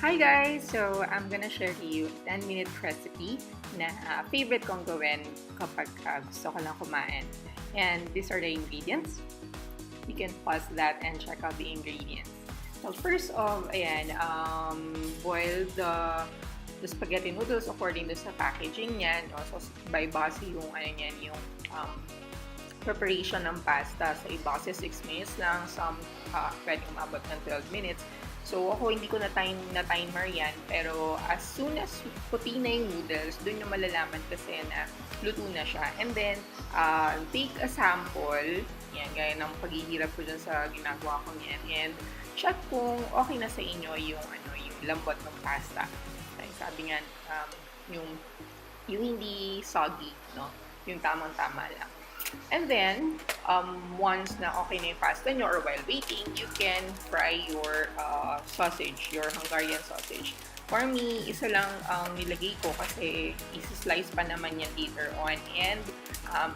Hi guys! So, I'm gonna share to you a 10-minute recipe na favorite kong gawin kapag gusto ko lang kumain. And these are the ingredients. You can pause that and check out the ingredients. So, first off, ayan, boil the spaghetti noodles according to sa packaging niyan. So, by base yung, yung preparation ng pasta. Sa iba kasi 6 minutes lang, some pwedeng umabot ng 12 minutes. So, ako hindi ko na timer yan. Pero, as soon as puti na yung noodles, dun yung malalaman kasi na luto na siya. And then, take a sample. Yan, gaya ng paghihirap ko dun sa ginagawa ko yan. And, check kung okay na sa inyo yung lambot ng pasta. Sabi nga, yung hindi soggy, no? Yung tamang-tama lang. And then, once na okay na yung pasta nyo or while waiting, you can fry your sausage, your Hungarian sausage. For me, isa lang ang nilagay ko kasi isi-slice pa naman yan later on. And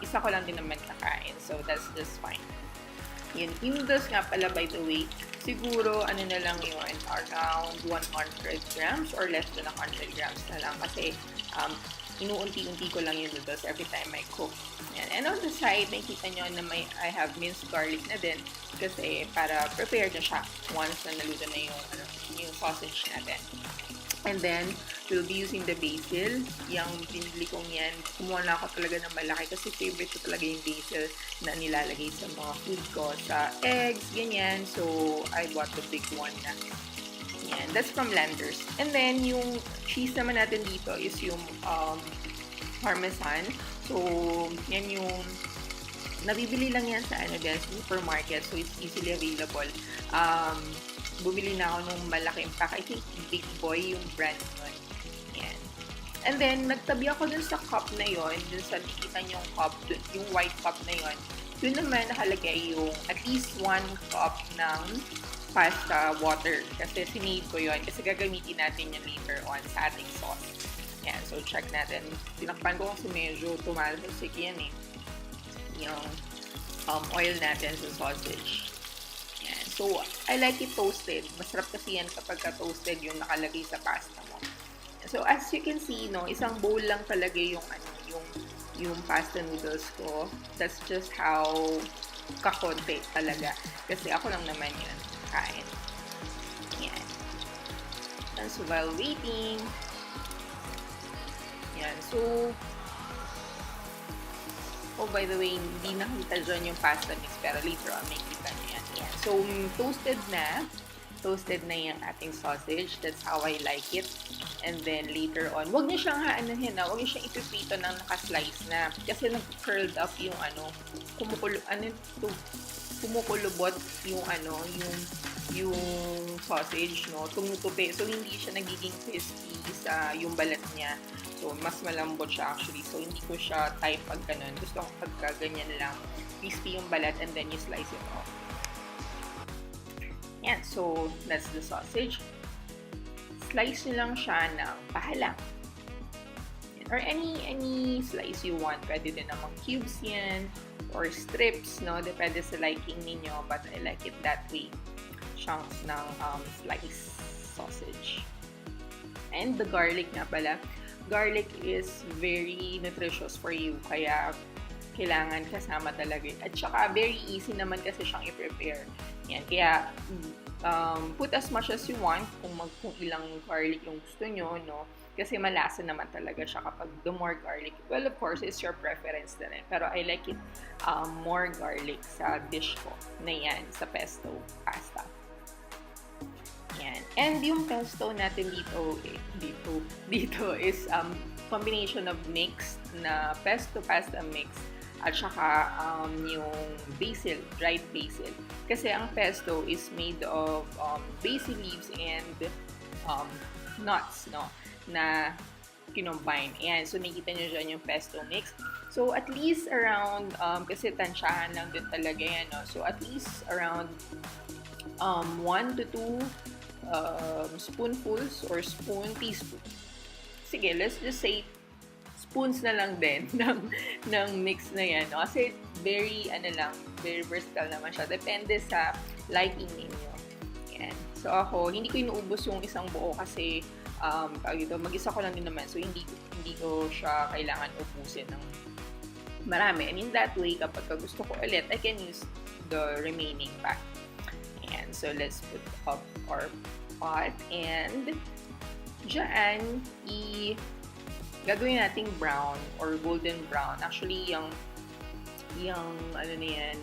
isa ko lang din naman kakain. So, that's just fine. Yun. Yung noodles nga pala, by the way, siguro, na lang yun, around 100 grams or less than 100 grams na lang. Kasi, inuunti-unti ko lang yung noodles every time I cook. And on the side, nakikita nyo na I have minced garlic na din kasi para prepared na siya once na naluto na yung sausage natin. And then, we'll be using the basil. Yung pinili kong yan, kumuha na ako talaga ng malaki kasi favorite ko talaga yung basil na nilalagay sa mga food ko, sa eggs, ganyan. So, I bought the big one na. Yan, that's from Landers. And then, yung cheese naman natin dito is yung parmesan. So, yan yung nabibili lang yan sa supermarket. So, it's easily available. Bumili na ako nung malaking pack. I think Big Boy yung brand nun. Yan. And then, nagtabi ako dun sa cup na yon, dun sa nakikita nyo yung cup, yung white cup na yon. Dun naman nakalagay yung at least 1 cup ng pasta water. Kasi sinave ko yon kasi gagamitin natin yan later on sa ating sauce. Yan. So, check natin. Tinakpan ko kasi medyo tumalsik yan eh. Yung oil natin sa sausage. Yan. So, I like it toasted. Masarap kasi yan kapag toasted yung nakalagay sa pasta mo. So, as you can see, no, isang bowl lang talaga yung pasta noodles ko. That's just how kakonti talaga. Kasi ako lang naman yun kain. Yan. And so, while waiting, yan. So, oh, by the way, hindi nakita dyan yung pasta mix, pero later on, may kita nyo yan. Yan. So, toasted na yung ating sausage. That's how I like it. And then, later on, wag niyo siyang wag niyo siyang ipiprito ng nakaslice na. Kasi nag-curled up yung kumukulubot yung sausage, no? Tumutupi. So, hindi siya nagiging crispy sa yung balat niya. So, mas malambot siya actually. So, hindi ko siya type pag ganun. Gusto ko pagka ganyan lang. Crispy yung balat and then you slice it off. Yan. So, that's the sausage. Slice nyo lang siya ng pahalang. Or any slice you want. Pwede din namang cubes yan. Or strips, no? Depende sa liking ninyo. But I like it that way. Chunks ng slice sausage. And the garlic nga pala. Garlic is very nutritious for you. Kaya, kailangan kasama talaga. At saka, very easy naman kasi siyang i-prepare. Yan. Kaya, put as much as you want kung ilang garlic yung gusto nyo, no? Kasi malasa naman talaga siya kapag the more garlic. Well, of course, it's your preference na rin. Pero I like it more garlic sa dish ko na yan, sa pesto pasta. Yan. And yung pesto natin dito is combination of mixed na pesto pasta mix at saka yung basil, dried basil. Kasi ang pesto is made of basil leaves and nuts, no? Na kinombine. Ayan. So, nakikita nyo dyan yung pesto mix. So, at least around, kasi tansyahan lang din talaga yan, no? So, at least around 1 to 2 spoonfuls or teaspoon. Sige, let's just say spoons na lang din ng mix na yan. No? Kasi very versatile naman siya. Depende sa liking ninyo. Yan. So ako, hindi ko inuubos yung isang buo kasi mag-isa ko lang din naman. So hindi ko siya kailangan ubusin ng marami. And in that way, kapag gusto ko ulit, I can use the remaining pack. And so let's put up our pot and dyan, gagawin nating brown or golden brown. Actually, yung ano na yan,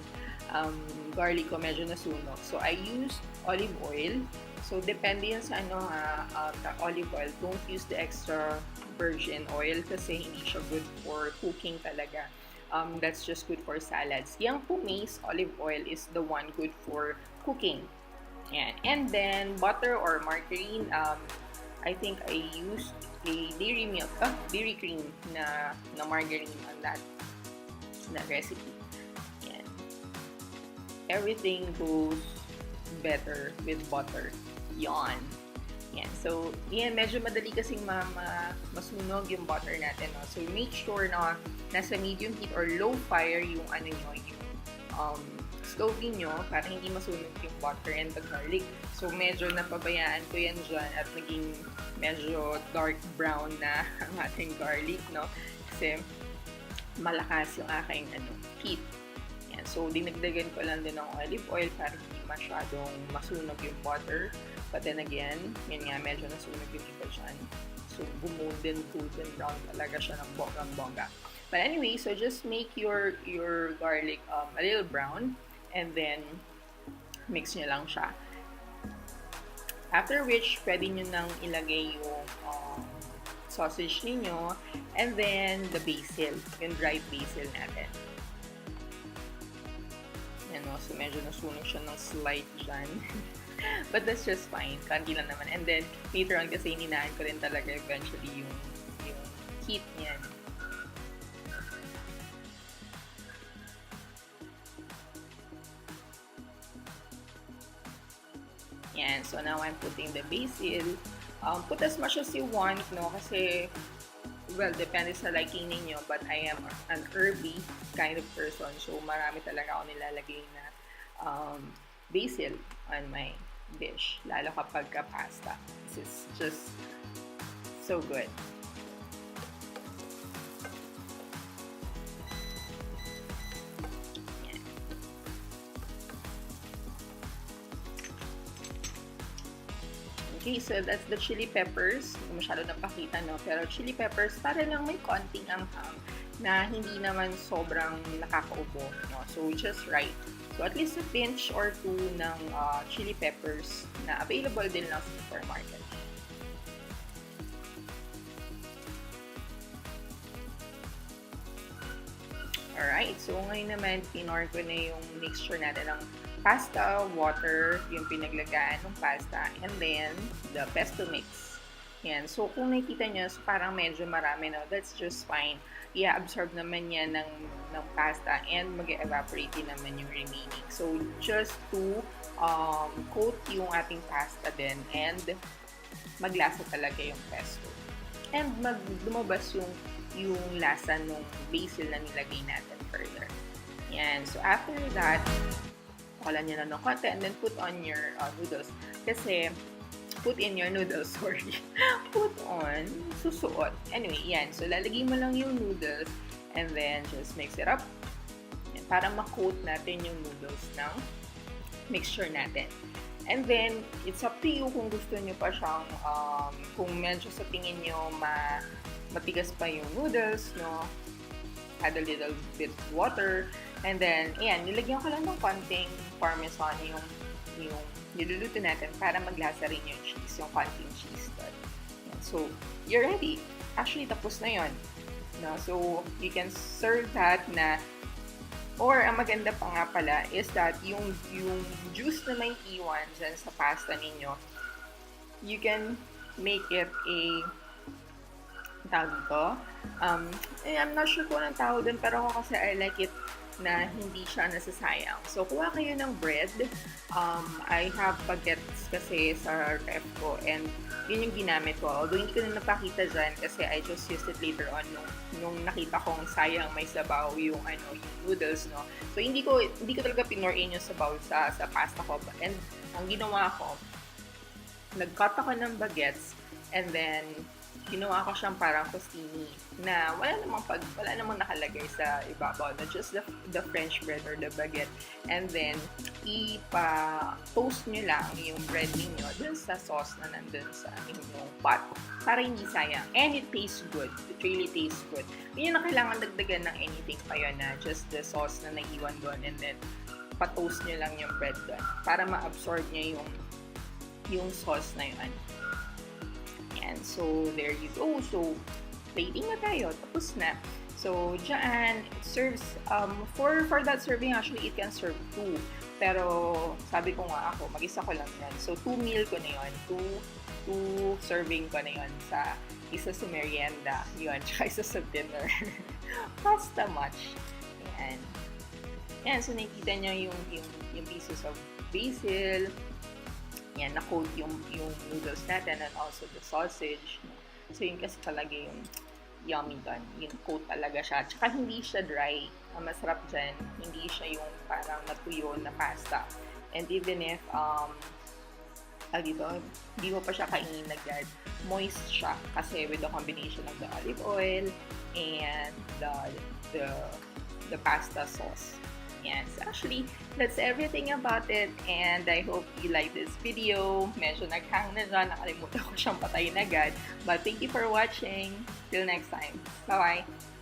garlic ko medyo nasunog. So, I used olive oil. So, depende yan sa olive oil. Don't use the extra virgin oil kasi hindi siya good for cooking talaga. That's just good for salads. Yung pumice olive oil is the one good for cooking. Yan. And then, butter or margarine, I think I used a dairy cream na margarine on that recipe. Yan. Everything goes better with butter. Yan. Yan. So, yan, medyo madali kasing masunog yung butter natin. No? So, make sure na nasa medium heat or low fire yung stove nyo para hindi masunog yung butter and the garlic. So, medyo napabayaan ko yan dyan at naging medyo dark brown na ang ating garlic, no? Kasi malakas yung aking heat. Yan. So, dinagdagan ko lang din ng olive oil para hindi masyadong masunog yung butter. But then again, yun nga, medyo nasunog yung iba dyan. So, golden brown talaga siya ng bonggang-bongga. But anyway, so just make your garlic a little brown and then mix nyo lang siya. After which, pwede nyo nang ilagay yung sausage ninyo and then the basil, yung dried basil natin. Yan o, so medyo nasunog siya ng slight dyan. But that's just fine, kanti lang naman. And then, later on kasi hininahan ko rin talaga eventually yung heat niyan. Yan, so now I'm putting the basil. Put as much as you want, no? Kasi, well, depende sa liking ninyo. But I am an herby kind of person. So, marami talaga ako nilalagay na basil on my dish. Lalo kapag pasta. This is just so good. Okay, so that's the chili peppers. Hindi masyado napakita, no? Pero chili peppers, para lang may konting anghang na hindi naman sobrang nakakaubo, no? So, just right. So, at least a pinch or two ng chili peppers na available din lang sa supermarket. Alright, so ngayon naman, pinor ko na yung mixture natin ng pasta, water, yung pinaglagaan ng pasta, and then the pesto mix. Yan. So, kung nakikita nyo, so parang medyo marami na, that's just fine. I-absorb naman yan ng pasta and mag-evaporate din naman yung remaining. So, just to coat yung ating pasta din and maglasa talaga yung pesto. And lumabas yung lasa ng basil na nilagay natin further. Yan. So, after that, wala nyo na ng konti and then put on your noodles. Kasi, put in your noodles, sorry. Put on, susuot. Anyway, yan. So, lalagay mo lang yung noodles and then just mix it up. Yan, para ma-coat natin yung noodles ng mixture natin. And then, it's up to you kung gusto nyo pa siyang, kung medyo sa tingin nyo matigas pa yung noodles, no? Add a little bit of water. And then, ayan, nilagyan ko lang ng konting parmesan yung niluluto natin para maglasa rin yung cheese, yung konting cheese doon. So, you're ready. Actually, tapos na yun. No? So, you can serve that na, or ang maganda pa nga pala is that yung juice na may iwan dyan sa pasta ninyo, you can make it a tawag dito. I'm not sure kung anong tawag dun, pero ako kasi I like it na hindi siya nasasayang. So, kuha kayo ng bread. I have baguettes kasi sa ref ko and yun yung ginamit ko. Although hindi ko na napakita dyan kasi I just used it later on nung nakita kong sayang may sabaw yung noodles, no. So, hindi ko talaga pinor in yung sabaw sa pasta ko. And ang ginawa ko, nag-cut ako ng bagets, and then ginawa ko siyang parang crostini na wala namang nakalagay sa ibabaw, na just the French bread or the baguette. And then toast nyo lang yung bread niyo dun sa sauce na nandun sa inyong pot para hindi sayang. And it tastes good. It really tastes good. Hindi na kailangan dagdagan ng anything pa yun, na just the sauce na naiwan doon, and then pa-toast nyo lang yung bread doon para ma-absorb niya yung sauce na yun. And so, there you go. So, plating na tayo. Tapos na. So, dyan, it serves, for that serving, actually, it can serve 2. Pero, sabi ko nga ako, mag-isa ko lang yan. So, 2 meal ko na yun. 2 serving ko na yun sa isa sa merienda. Yun, tsaka isa sa dinner. Pasta much. Ayan. Ayan, so nakikita nyo yung pieces of basil. Yan, na-coat yung noodles natin, and also the sausage. So, yun kasi talaga yung yummy doon. Yung coat talaga siya. Tsaka hindi siya dry. Ang masarap dyan, hindi siya yung parang natuyo na pasta. And even if, hindi mo pa siya kainin agad, moist siya. Kasi with the combination of the olive oil and the pasta sauce. Yes, actually, that's everything about it, and I hope you like this video. Medyo naghang na dyan, nakalimutan ko siyang patayin agad. But thank you for watching. Till next time. Bye-bye!